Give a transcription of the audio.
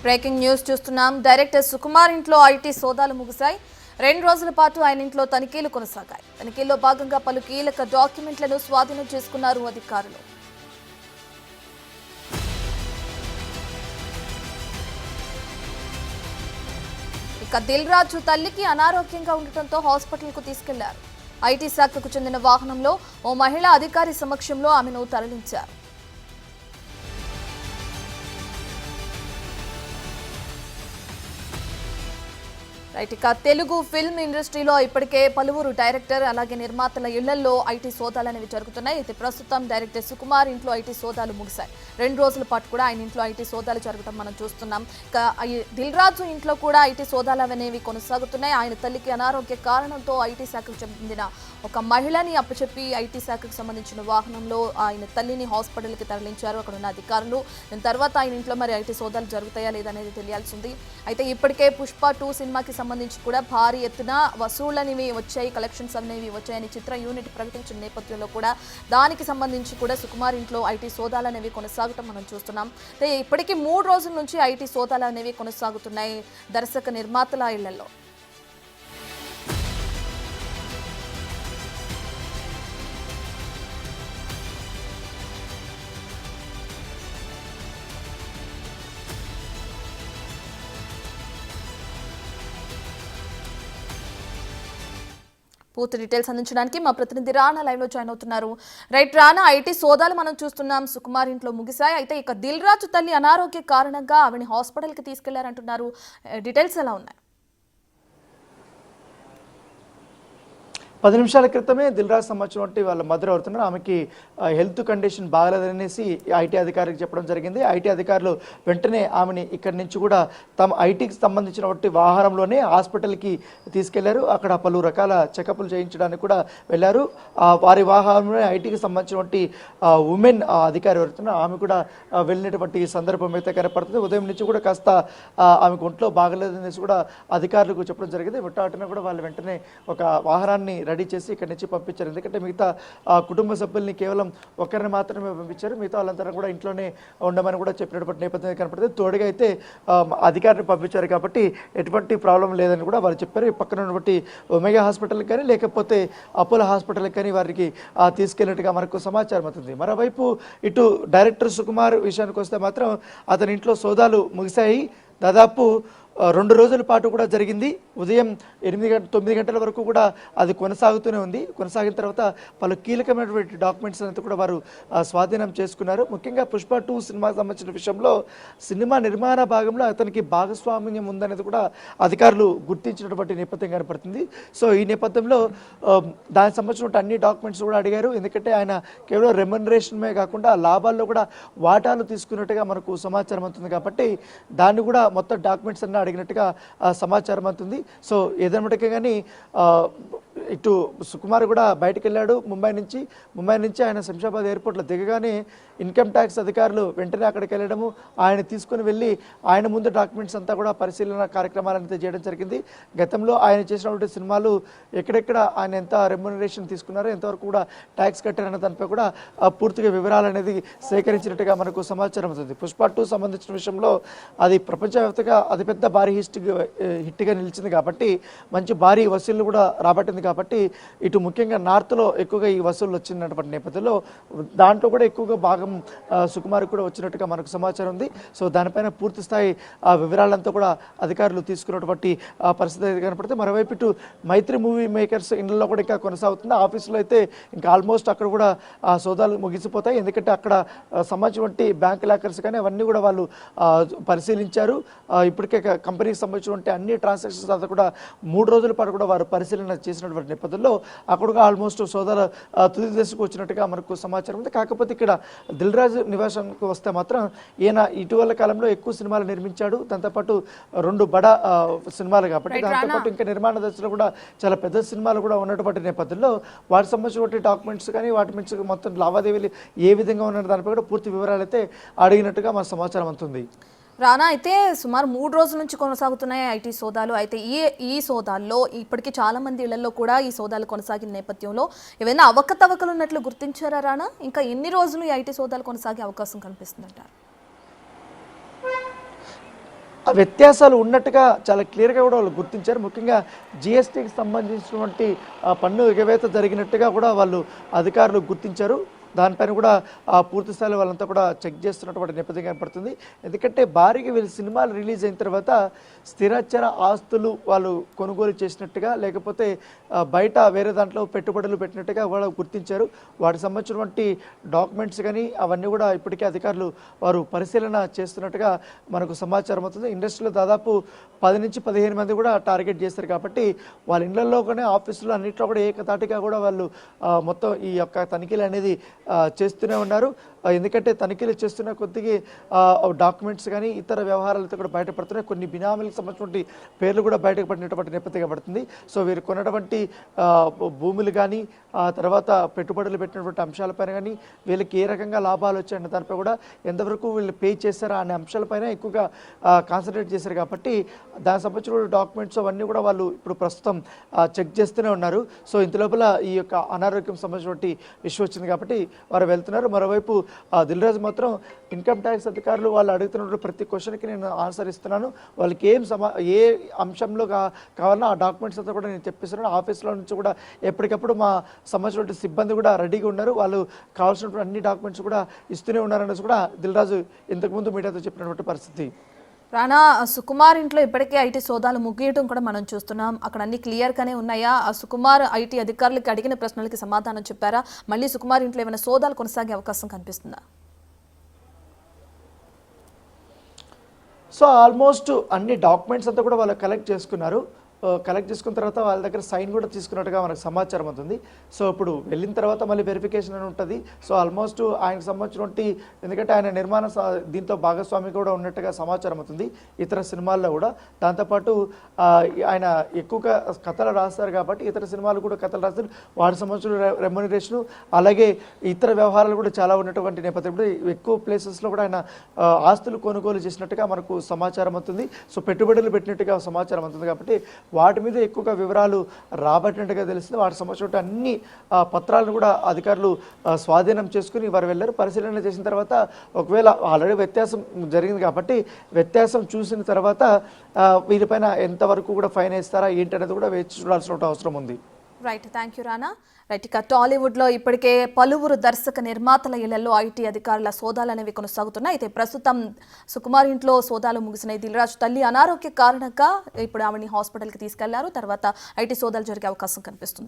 Breaking news చూస్తున్నాం. Director Sukumar ఇంట్లో IT సోదాలు ముగిశాయి. 2 రోజుల పాటు ఆయన ఇంట్లో తనిఖీలు కొనసాగాయి. తనిఖీల్లో భాగంగా పలు కీలక డాక్యుమెంట్లను స్వాధీనం చేసుకున్నారు అధికారులు. ఇక దిల్ రాజు తల్లికి అనారోగ్యంగా ఉండటంతో హాస్పిటల్కు తీసుకెళ్లారు. ఐటీ శాఖకు చెందిన వాహనంలో ఓ మహిళా అధికారి సమక్షంలో ఆమెను తరలించారు. ఇక తెలుగు ఫిల్మ్ ఇండస్ట్రీలో ఇప్పటికే పలువురు డైరెక్టర్ అలాగే నిర్మాతల ఇళ్లలో ఐటీ సోదాలు అనేవి జరుగుతున్నాయి. అయితే ప్రస్తుతం డైరెక్టర్ సుకుమార్ ఇంట్లో ఐటీ సోదాలు ముగిశాయి. 2 రోజుల పాటు కూడా ఆయన ఇంట్లో ఐటీ సోదాలు జరగడం మనం చూస్తున్నాం. ఇక దిల్ రాజు ఇంట్లో కూడా ఐటీ సోదాలు అనేవి కొనసాగుతున్నాయి. ఆయన తల్లికి అనారోగ్య కారణంతో ఐటీ శాఖకు చెందిన ఒక మహిళని అప్పచెప్పి ఐటీ శాఖకు సంబంధించిన వాహనంలో ఆయన తల్లిని హాస్పిటల్కి తరలించారు అక్కడ ఉన్న అధికారులు. దీని తర్వాత ఆయన ఇంట్లో మరి ఐటీ సోదాలు జరుగుతాయా లేదనేది తెలియాల్సింది. అయితే ఇప్పటికే పుష్ప 2 సినిమాకి సంబంధించి కూడా భారీ ఎత్తున వసూళ్లనేవి వచ్చాయి, కలెక్షన్స్ అనేవి వచ్చాయని చిత్ర యూనిట్ ప్రకటించిన నేపథ్యంలో కూడా దానికి సంబంధించి కూడా సుకుమార్ ఇంట్లో ఐటీ సోదాలు అనేవి కొనసాగటం మనం చూస్తున్నాం. అయితే ఇప్పటికీ 3 రోజుల నుంచి ఐటీ సోదాలు అనేవి కొనసాగుతున్నాయి దర్శక నిర్మాతల ఇళ్లలో. పూర్తి డీటెయిల్స్ అందించడానికి మా ప్రతినిధి రానా లైవ్ లో జాయిన్ అవుతున్నారు. రైట్ రానా, ఐటీ సోదాలు మనం చూస్తున్నాం, సుకుమార్ ఇంట్లో ముగిశాయి. అయితే ఇక దిల్ రాజు తల్లి అనారోగ్య కారణంగా ఆవిడని హాస్పిటల్కి తీసుకెళ్లారంటున్నారు. డీటెయిల్స్ ఎలా ఉన్నాయి? 10 నిమిషాల క్రితమే దిల్ రాజు సంబంధించినటువంటి వాళ్ళ మదర్ అవుతున్నారు. ఆమెకి హెల్త్ కండిషన్ బాగలేదనేసి ఐటీ అధికారికి చెప్పడం జరిగింది. ఐటీ అధికారులు వెంటనే ఆమెని ఇక్కడి నుంచి కూడా తమ ఐటీకి సంబంధించినటువంటి వాహనంలోనే హాస్పిటల్కి తీసుకెళ్లారు. అక్కడ పలు రకాల చెకప్లు చేయించడానికి కూడా వెళ్ళారు. వారి వాహనంలో ఐటీకి సంబంధించినటువంటి ఉమెన్ అధికారి ఎవరుతున్నారు ఆమె కూడా వెళ్ళినటువంటి సందర్భం అయితే కనపడుతుంది. ఉదయం నుంచి కూడా కాస్త ఆమెకు ఒంట్లో బాగలేదనేసి కూడా అధికారులకు చెప్పడం జరిగింది. వెంటనే కూడా వాళ్ళు వెంటనే ఒక వాహనాన్ని రెడీ చేసి ఇక్కడి నుంచి పంపించారు. ఎందుకంటే మిగతా కుటుంబ సభ్యుల్ని కేవలం ఒకరిని మాత్రమే పంపించారు. మిగతా వాళ్ళందరూ కూడా ఇంట్లోనే ఉండమని కూడా చెప్పినటువంటి నేపథ్యం కనపడుతుంది. తోడుగా అయితే అధికారిని పంపించారు కాబట్టి ఎటువంటి ప్రాబ్లం లేదని కూడా వారు చెప్పారు. పక్కన ఉన్నటువంటి ఒమేగా హాస్పిటల్కి కానీ లేకపోతే అపోలో హాస్పిటల్కి కానీ వారికి తీసుకెళ్ళినట్టుగా మనకు సమాచారం అవుతుంది. మరోవైపు ఇటు డైరెక్టర్ సుకుమార్ విషయానికి వస్తే మాత్రం అతని ఇంట్లో సోదాలు ముగిశాయి. దాదాపు 2 రోజుల పాటు కూడా జరిగింది. ఉదయం 9 గంటల వరకు కూడా అది కొనసాగుతూనే ఉంది. కొనసాగిన తర్వాత పలు కీలకమైనటువంటి డాక్యుమెంట్స్ అంతా కూడా వారు స్వాధీనం చేసుకున్నారు. ముఖ్యంగా పుష్ప 2 సినిమాకి సంబంధించిన విషయంలో సినిమా నిర్మాణ భాగంలో అతనికి భాగస్వామ్యం ఉందనేది కూడా అధికారులు గుర్తించినటువంటి నేపథ్యం కనపడుతుంది. సో ఈ నేపథ్యంలో దానికి సంబంధించిన అన్ని డాక్యుమెంట్స్ కూడా అడిగారు. ఎందుకంటే ఆయన కేవలం రెమ్యునరేషన్మే కాకుండా లాభాల్లో కూడా వాటాలు తీసుకున్నట్టుగా మనకు సమాచారం అవుతుంది. కాబట్టి దాన్ని కూడా మొత్తం డాక్యుమెంట్స్ అన్న అడిగినట్టుగా సమాచారం అవుతుంది. సో ఏదన్నటికీ కానీ ఇటు సుకుమార్ కూడా బయటకు వెళ్ళాడు ముంబై నుంచి ఆయన శంషాబాద్ ఎయిర్పోర్ట్లో దిగగానే ఇన్కమ్ ట్యాక్స్ అధికారులు వెంటనే అక్కడికి వెళ్ళడము, ఆయన తీసుకుని వెళ్ళి ఆయన ముందు డాక్యుమెంట్స్ అంతా కూడా పరిశీలన కార్యక్రమాలను చేయడం జరిగింది. గతంలో ఆయన చేసినటువంటి సినిమాలు ఎక్కడెక్కడ ఆయన ఎంత రెమ్యునరేషన్ తీసుకున్నారో ఎంతవరకు కూడా ట్యాక్స్ కట్టారన్న దానిపై కూడా పూర్తిగా వివరాలు అనేది సేకరించినట్టుగా మనకు సమాచారం అవుతుంది. పుష్ప 2 సంబంధించిన విషయంలో అది ప్రపంచవ్యాప్తంగా అతిపెద్ద భారీ హిట్గా నిలిచింది కాబట్టి మంచి భారీ వసూళ్లు కూడా రాబట్టింది. కాబట్టి ఇటు ముఖ్యంగా నార్త్లో ఎక్కువగా ఈ వసూళ్లు వచ్చినటువంటి నేపథ్యంలో దాంట్లో కూడా ఎక్కువగా భాగం సుకుమార్ కూడా వచ్చినట్టుగా మనకు సమాచారం ఉంది. సో దానిపైన పూర్తి స్థాయి వివరాలంతా కూడా అధికారులు తీసుకున్నటువంటి పరిస్థితి కనపడితే, మరోవైపు ఇటు మైత్రి మూవీ మేకర్స్ ఇండ్లలో కూడా ఇంకా కొనసాగుతుంది. ఆఫీసులో అయితే ఇంకా ఆల్మోస్ట్ అక్కడ కూడా సోదాలు ముగిసిపోతాయి. ఎందుకంటే అక్కడ సంబంధించినటువంటి బ్యాంక్ లాకర్స్ కానీ అవన్నీ కూడా వాళ్ళు పరిశీలించారు. ఇప్పటికే కంపెనీకి సంబంధించినటువంటి అన్ని ట్రాన్సాక్షన్స్ అంతా కూడా 3 రోజుల పాటు కూడా వారు పరిశీలన చేసినటువంటి నేపథ్యంలో అక్కడ ఆల్మోస్ట్ సోదాలు తుది దశకు వచ్చినట్టుగా మనకు సమాచారం ఉంది. కాకపోతే ఇక్కడ దిల్ రాజు నివాసానికి వస్తే మాత్రం ఈయన ఇటీవల కాలంలో ఎక్కువ సినిమాలు నిర్మించాడు. దాంతోపాటు 2 బడా సినిమాలు కాబట్టి దాంతోపాటు ఇంకా నిర్మాణ దశలో కూడా చాలా పెద్ద సినిమాలు కూడా ఉన్నటువంటి నేపథ్యంలో వాటికి సంబంధించినటువంటి డాక్యుమెంట్స్ కానీ వాటి నుంచి మొత్తం లావాదేవీలు ఏ విధంగా ఉన్న దానిపై కూడా పూర్తి వివరాలు అయితే అడిగినట్టుగా మన సమాచారం అవుతుంది. రానా, అయితే సుమారు 3 రోజుల నుంచి కొనసాగుతున్నాయి ఐటీ సోదాలు. అయితే ఈ సోదాల్లో ఇప్పటికీ చాలా మంది ఇళ్లలో కూడా ఈ సోదాలు కొనసాగిన నేపథ్యంలో ఏవైనా అవకతవకలు ఉన్నట్లు గుర్తించారా రానా? ఇంకా ఎన్ని రోజులు ఈ ఐటీ సోదాలు కొనసాగే అవకాశం కనిపిస్తుందంటారు? ఆ వ్యత్యాసాలు ఉన్నట్టుగా చాలా క్లియర్గా కూడా వాళ్ళు గుర్తించారు. ముఖ్యంగా జిఎస్టీకి సంబంధించినటువంటి పన్ను ఎగవేత జరిగినట్టుగా కూడా వాళ్ళు అధికారులు గుర్తించారు. దానిపైన కూడా పూర్తి స్థాయిలో వాళ్ళంతా కూడా చెక్ చేస్తున్నటువంటి నేపథ్యం కనపడుతుంది. ఎందుకంటే భారీగా వీళ్ళు సినిమాలు రిలీజ్ అయిన తర్వాత స్థిరచర ఆస్తులు వాళ్ళు కొనుగోలు చేసినట్టుగా, లేకపోతే బయట వేరే దాంట్లో పెట్టుబడులు పెట్టినట్టుగా వాళ్ళు గుర్తించారు. వాటికి సంబంధించినటువంటి డాక్యుమెంట్స్ కానీ అవన్నీ కూడా ఇప్పటికే అధికారులు వారు పరిశీలన చేస్తున్నట్టుగా మనకు సమాచారం అవుతుంది. ఇండస్ట్రీలో దాదాపు 10 నుంచి 15 మంది కూడా టార్గెట్ చేశారు. కాబట్టి వాళ్ళ ఇళ్లలో కానీ ఆఫీసులో అన్నింటిలో కూడా ఏకతాటిగా కూడా వాళ్ళు మొత్తం ఈ యొక్క తనిఖీలు అనేది చేస్తూనే ఉన్నారు. ఎందుకంటే తనిఖీలు చేస్తున్న కొద్దిగా డాక్యుమెంట్స్ కానీ ఇతర వ్యవహారాలతో కూడా బయటపడుతున్నాయి. కొన్ని బినామీలకు సంబంధించినటువంటి పేర్లు కూడా బయటకు పడినటువంటి నేపథ్యం పడుతుంది. సో వీరు కొన్నటువంటి భూములు కానీ తర్వాత పెట్టుబడులు పెట్టినటువంటి అంశాలపైన కానీ వీళ్ళకి ఏ రకంగా లాభాలు వచ్చాయన్న దానిపై కూడా ఎంతవరకు వీళ్ళు పే చేశారా అనే అంశాలపైన ఎక్కువగా కాన్సన్ట్రేట్ చేశారు. కాబట్టి దానికి సంబంధించిన డాక్యుమెంట్స్ అవన్నీ కూడా వాళ్ళు ఇప్పుడు ప్రస్తుతం చెక్ చేస్తూనే ఉన్నారు. సో ఇంతలోపల ఈ యొక్క అనారోగ్యం సంబంధించినటువంటి ఇష్యూ వచ్చింది కాబట్టి వారు వెళ్తున్నారు. మరోవైపు దిల్రాజు మాత్రం ఇన్కమ్ ట్యాక్స్ అధికారులు వాళ్ళు అడుగుతున్నటువంటి ప్రతి క్వశ్చన్కి నేను ఆన్సర్ ఇస్తున్నాను, వాళ్ళకి ఏ అంశంలో కావాలన్నా ఆ డాక్యుమెంట్స్ అంతా కూడా నేను చెప్పిస్తున్నాను. ఆఫీస్లో నుంచి కూడా ఎప్పటికప్పుడు మా సంబంధించిన సిబ్బంది కూడా రెడీగా ఉన్నారు, వాళ్ళు కావాల్సినటువంటి అన్ని డాక్యుమెంట్స్ కూడా ఇస్తూనే ఉన్నారనేసి కూడా దిల్రాజు ఇంతకుముందు మీడియాతో చెప్పినటువంటి పరిస్థితి. రానా, సుకుమార్ ఇంట్లో ఇప్పటికే ఐటీ సోదాలు ముగియటం కూడా మనం చూస్తున్నాం. అక్కడ అన్ని క్లియర్గానే ఉన్నాయా? సుకుమార్ ఐటీ అధికారులకి అడిగిన ప్రశ్నలకి సమాధానం చెప్పారా? మళ్ళీ సుకుమార్ ఇంట్లో ఏమైనా సోదాలు కొనసాగే అవకాశం కనిపిస్తుందా? సో ఆల్మోస్ట్ అన్ని డాక్యుమెంట్స్ అంతా కూడా వాళ్ళు కలెక్ట్ చేసుకున్నారు. కలెక్ట్ చేసుకున్న తర్వాత వాళ్ళ దగ్గర సైన్ కూడా తీసుకున్నట్టుగా మనకు సమాచారం అవుతుంది. సో ఇప్పుడు వెళ్ళిన తర్వాత మళ్ళీ వెరిఫికేషన్ అని ఉంటుంది. సో ఆల్మోస్ట్ ఆయనకు సంబంధించినటువంటి, ఎందుకంటే ఆయన నిర్మాణ దీంతో భాగస్వామి కూడా ఉన్నట్టుగా సమాచారం అవుతుంది ఇతర సినిమాల్లో కూడా. దాంతోపాటు ఆయన ఎక్కువగా కథలు రాస్తారు కాబట్టి ఇతర సినిమాలు కూడా కథలు రాస్తారు. వాటికి సంబంధించిన రెమ్యునరేషను అలాగే ఇతర వ్యవహారాలు కూడా చాలా ఉన్నటువంటి నేపథ్యంలో ఎక్కువ ప్లేసెస్లో కూడా ఆయన ఆస్తులు కొనుగోలు చేసినట్టుగా మనకు సమాచారం అవుతుంది. సో పెట్టుబడులు పెట్టినట్టుగా సమాచారం అవుతుంది. కాబట్టి వాటి మీద ఎక్కువగా వివరాలు రాబట్టినట్టుగా తెలిసింది. వాటికి సంబంధించిన అన్ని పత్రాలను కూడా అధికారులు స్వాధీనం చేసుకుని వారు వెళ్ళారు. పరిశీలన చేసిన తర్వాత ఒకవేళ ఆల్రెడీ వ్యత్యాసం జరిగింది కాబట్టి వ్యత్యాసం చూసిన తర్వాత వీరిపైన ఎంతవరకు కూడా ఫైన్ వేస్తారా ఏంటనేది కూడా వేచి చూడాల్సిన అవసరం ఉంది. Right, thank you Rana. Right, ఇక టాలీవుడ్లో ఇప్పటికే పలువురు దర్శక నిర్మాతల ఇళ్లలో ఐటీ అధికారుల సోదాలు అనేవి కొనసాగుతున్నాయి. అయితే ప్రస్తుతం సుకుమార్ ఇంట్లో సోదాలు ముగిసినాయి. దిల్రాజు తల్లి అనారోగ్య కారణంగా ఇప్పుడు ఆవిడని హాస్పిటల్కి తీసుకెళ్లారు. తర్వాత ఐటీ సోదాలు జరిగే అవకాశం కనిపిస్తుంది.